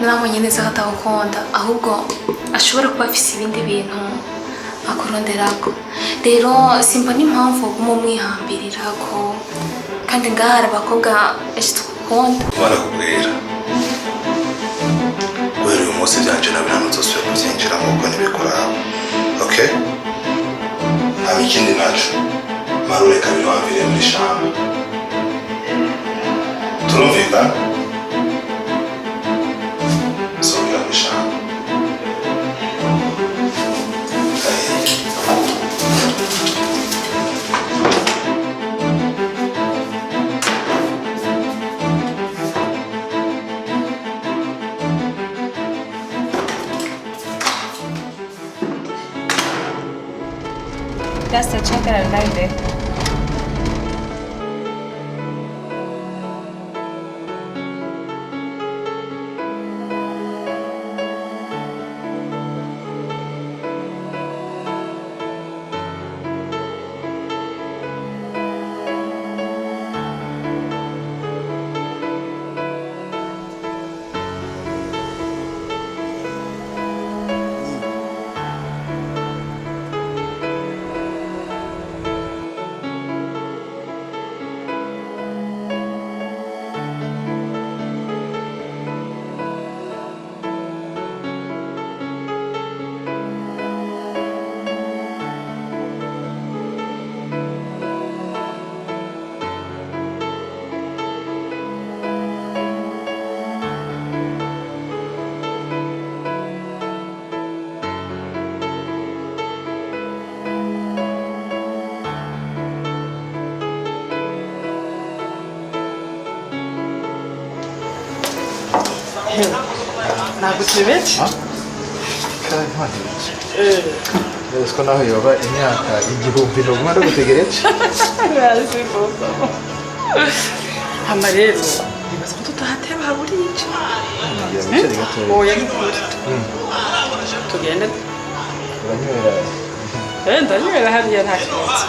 narabonye neza ko atawukunda ahubwo ashobora kuba afise ibindi bintu akuronderako. Rero simba n'impamvu guma umwihambirirako kandi ngaha hari abakobwa benshi tukunda. Barakubwira wera uyu munsi byanje na bintu uzosubira kubyinjira nk'uko nibikoraho. Okay? Haba ikindi naco marureka biwamvire muri shamba. Turumvikana? Sohora muri shamba. That's the chicken and live. Nagutebeje? Kara ntwaje. Ko naho yoba imyaka igihumbi no gumara gutegereje. Nasi bosa. Amarero. Bibaza ko tutahateba haburi iki. Ya muteri gato. Oya gikuri. Tugende. Uranywera. Ndanywera hariya nta kibazo.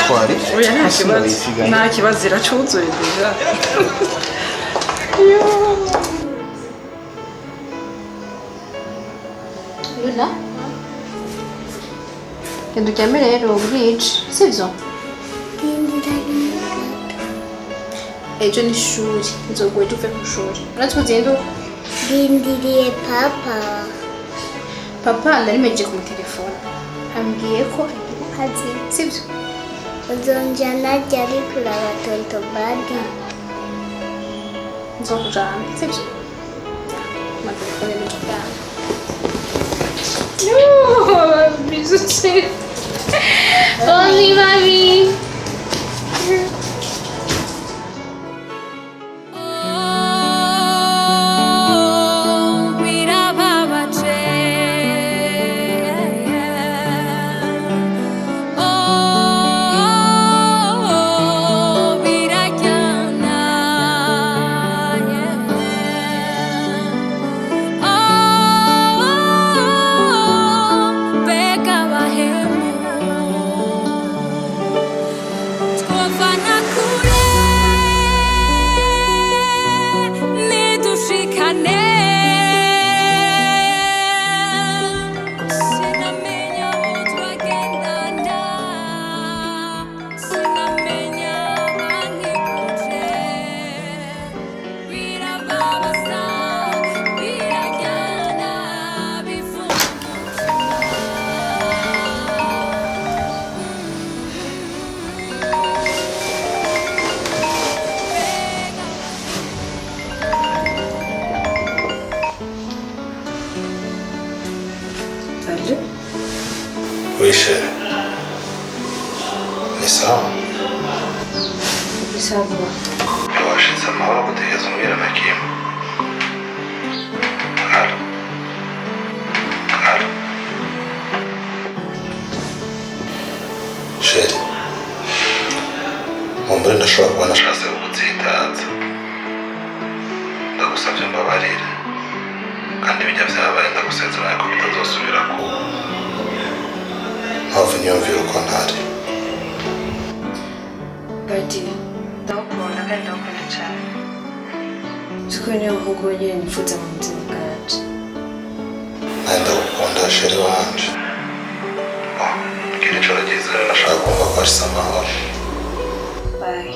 Twari? Oya nta kibazo. Nta kibazo iracuzuye deja. Luna? Quando chiami rero bridge, sivyo? Ejo ni shuri, nzoguwe tuve ku shuri. Uratse ugenda Ndindiriye papa. Papa ndarimeje ku telefone. Ambwiye ko agiye kazi, sivyo? Uzonjana ryari kuraba tonto Bede. Nzokujana, sivyo? Matelefone ni cyane. Bisous. Only mommy. Wishe. Ni sawa? Ni sawa. Washitse amahoro gutegereza umubwira na kimwe. Halo. Halo. Sheri. Mumbere ndashobora kuba nashatse kugutsitaza. Ndagusabye mbabarire. Kandi bijya byabaye ndagusezeranya ko bitazosubira kuba. Mpamvu nyumvira uko ntari. Bede, ndakunda kandi ndakunda cyane. Ziko niyo muhungu wenyine nifuza mu buzima bwacu. Ndagukunda sheri wanje. Gira ijoro ryiza rero nashaka kumva ko ari amahoro. Bye.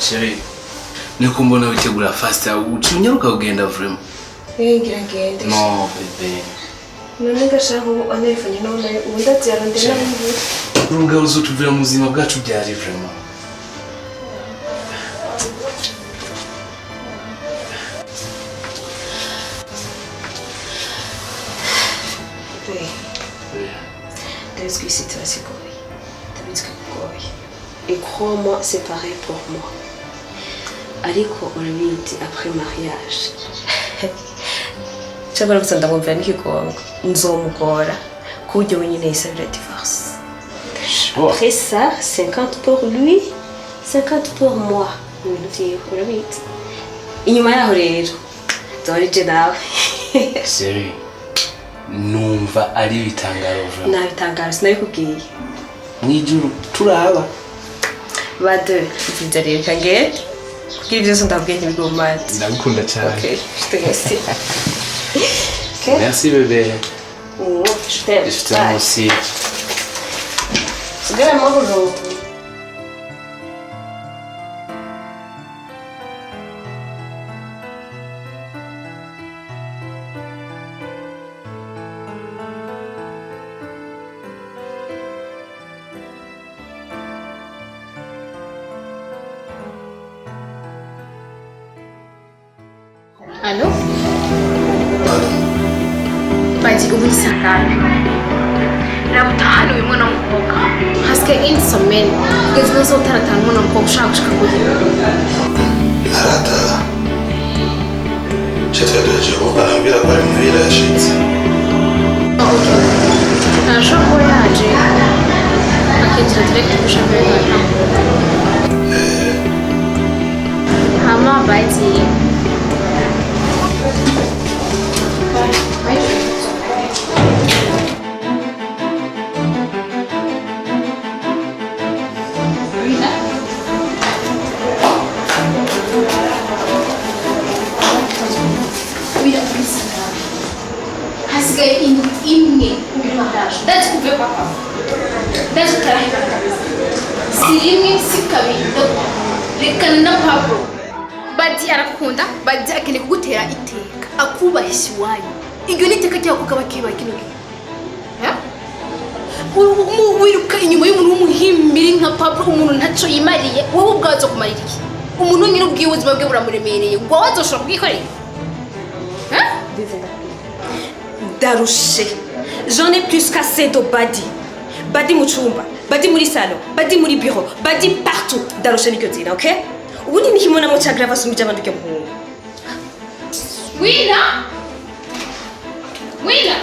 Chérie, niko mbona witegura fast ucinyaruka kugenda vraiment. Ngira ngende. No, bebe. None gashaka anelefanye none ubundi atirondera n'ubu. Urunga uzotuvira mu buzima bwacu byari vraiment. Est-ce que c'est assez correct? Et crois-moi, c'est pareil pour moi. Ariko urabiti après mariage. Chabara kusanda kumva nikigongo nzomugora kujya wenyine yisabira divorce. Après ça, 50 pour lui, 50 pour moi. Urabiti. Inyuma yaho rero dorije nawe. Chérie, numva ari bitangaro vraiment. Na bitangaro sinabikubwiye. Mwijuru turaba. Bade, nziza rero kangete. Kugira ibyo ndabwiye ntibigomate. Ndagukunda cyane. Okay, je te remercie. Okay. Merci bébé. Je t'aime. Je t'aime aussi. C'est vraiment beau. Allô? Badi ubu isangano. Ramutahano wimwe n'umukobwa. Hasigaye indi someni. Kugeza ubu uzotaratana umwana w'umukobwa ushaka gushika kugira. Arataha. Chetwedoje kuko anambwira ko ari muhira yashitse. Ntashobora kuba yaje. Akinjira direct gushaka kugira. Hama Badi. Hasigaye imwe uri madaje. That's kuve papa. That's karahiba. Si imwe si kabiri. Rekana na Pablo. Badi arakunda, Badi akeneye kugutera iteka. Akubahisha iwanyu. Iryo niteka cyako kaba kiba kino gihe. Wiruka inyuma y'umuntu w'umuhimbiri nka Pablo, umuntu ntaco yimariye, wowe ubwazo kumarira iki? Umuntu nyine ubwiye ubuzima bwe buramuremereye, ngo wazoshobora kubwikorera. Darushe. J'en ai plus qu'assez de Badi. Badi mu cyumba, Badi muri salon, Badi muri bureau, Badi partout. Darushe ni kyotira, okay? Ubundi nikimona mu cyagrava sumije abantu ke mu. Wina! Wina!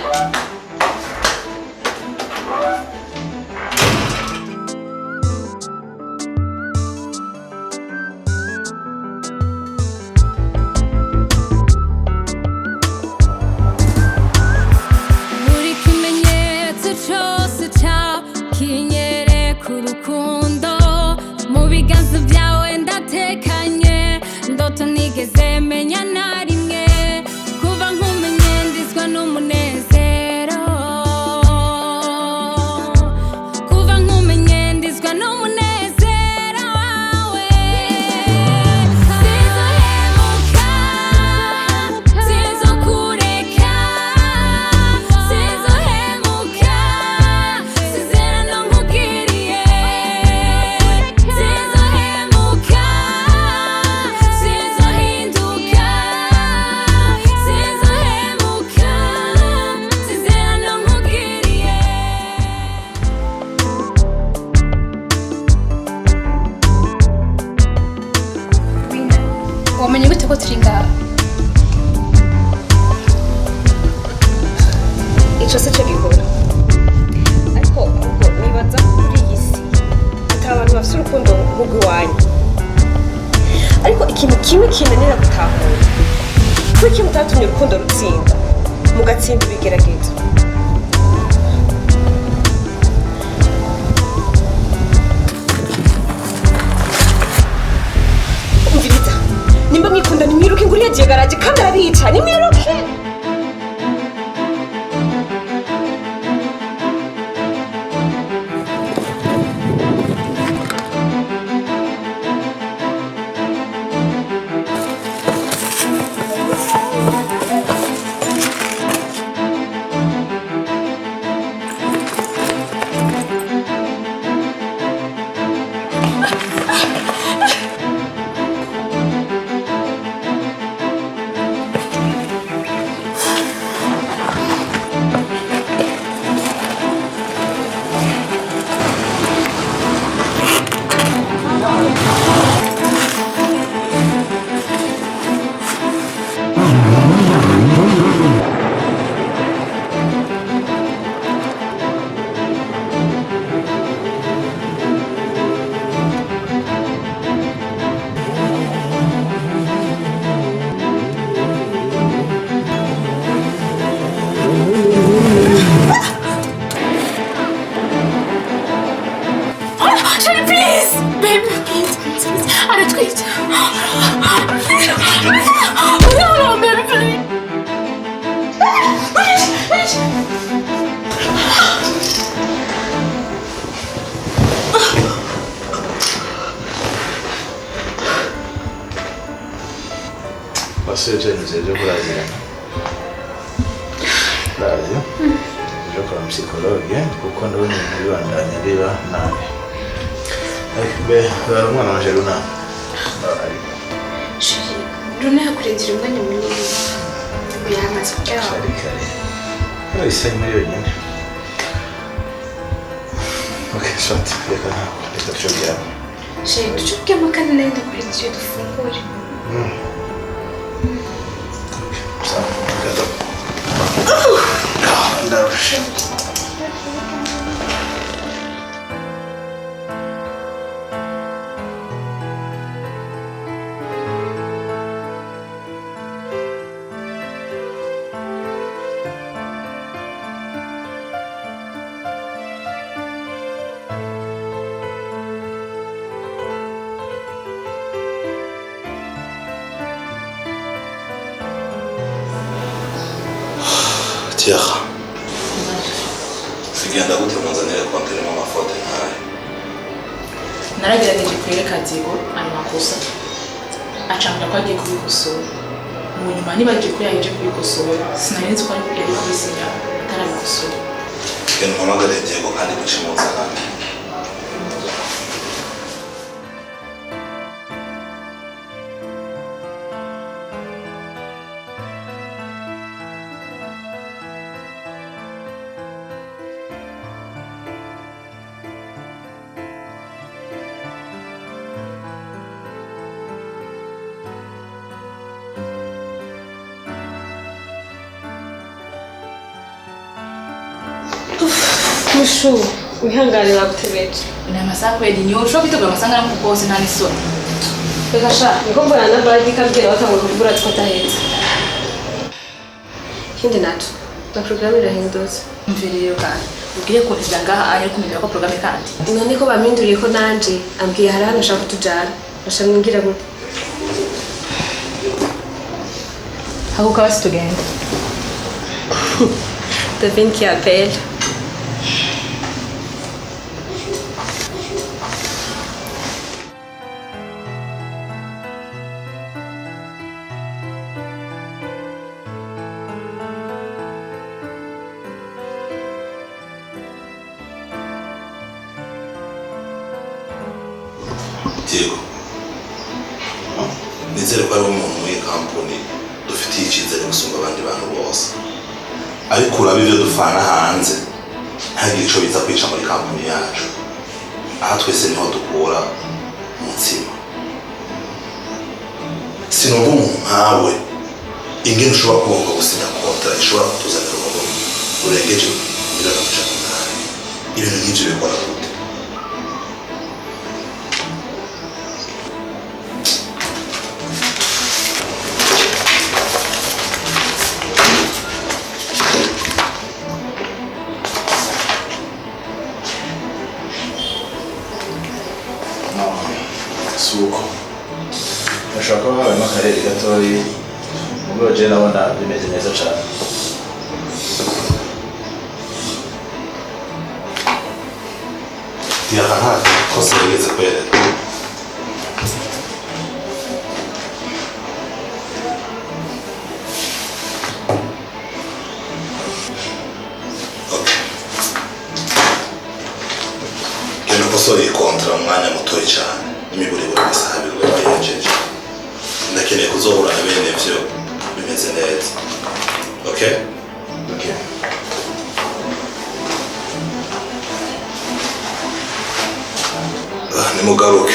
Menya na rimwe kuva nkumenye ndizwa n'umunezero wamenye gute ko turi ngaha? Ico se cyo gikora. Ariko ubwo nibaza kuri iyi si abantu bafite urukundo rw'iwanyu. Ariko ikintu kimwe kinanira gutahura. Kuki mutatumye urukundo rutsinda mugatsinda ibigeragezo? Umviriza, nimba mwikunda nimwiruke nguriya giye garaje kandi arabica, nimwiruke. Basicamente, eu Brasil. Brasil. Eu para psicologia, quando eu me andando riba nabi. Be, umwana wanje Luna. Luna yakurindira umwanya munini. Yamaze kujyaho. Kare isa muri yonyine. Okay, shot. Reka tushobora. Sheri, ducubwemo kandi nayo ndakurindira dufungure. Tiaha. Sigenda gute muzanire konteremo amafoto nkayo. Naragerageje kwereka Diego amakosa. Acambira ko agiye kubikosora. Mu nyuma nibagiye ko yaje kubikosora. Sinari nzi ko ari kubisinya atarabikosora. Kene mpamagare Diego kandi ducimuzana. Mushu, wihangane bagutebeje. Ina masaha kwedi nyo sho bitoga masanga namukose nani so. Reka sha, niko mbona na bagi kabwira batangwa kuvura twatahetse. Kindi nato, na programme irahindutse. Mviriyo kandi. Ubwiye ko izanga ari kumenya ko programme kandi. None ko baminduriye ko nanje ambwiye hari hano ashaka kutujana. Bashaka ngira gute. Haguka basi tugende. Devine qui appelle. Diego. Nizere ko ari umuntu muri kampani dufitiye icyizere gusumba abandi bantu bose. Ariko urabe ibyo dufana hanze ntagire ico biza kwica muri kampani yacu. Aha twese niho dukura umutsima. sinumva umuntu nkawe ingene ushobora kubonga gusinya kontra ishobora kutuzanira urugo rurengeje miliyoni 100. Ibintu nk'ivyo bikora gute? Suko nashaka habayemo akarere gatoyi ubwo je nabona bimeze neza cyane. Aha kosa rigeze kwereka. Keno kosa kontra umwanya mutoyi cyane n'imiburire wese habirwe bayenjeje. Ndakeneye kuzohura na bene vyo bimeze neza. Okay? Okay. Nimugaruke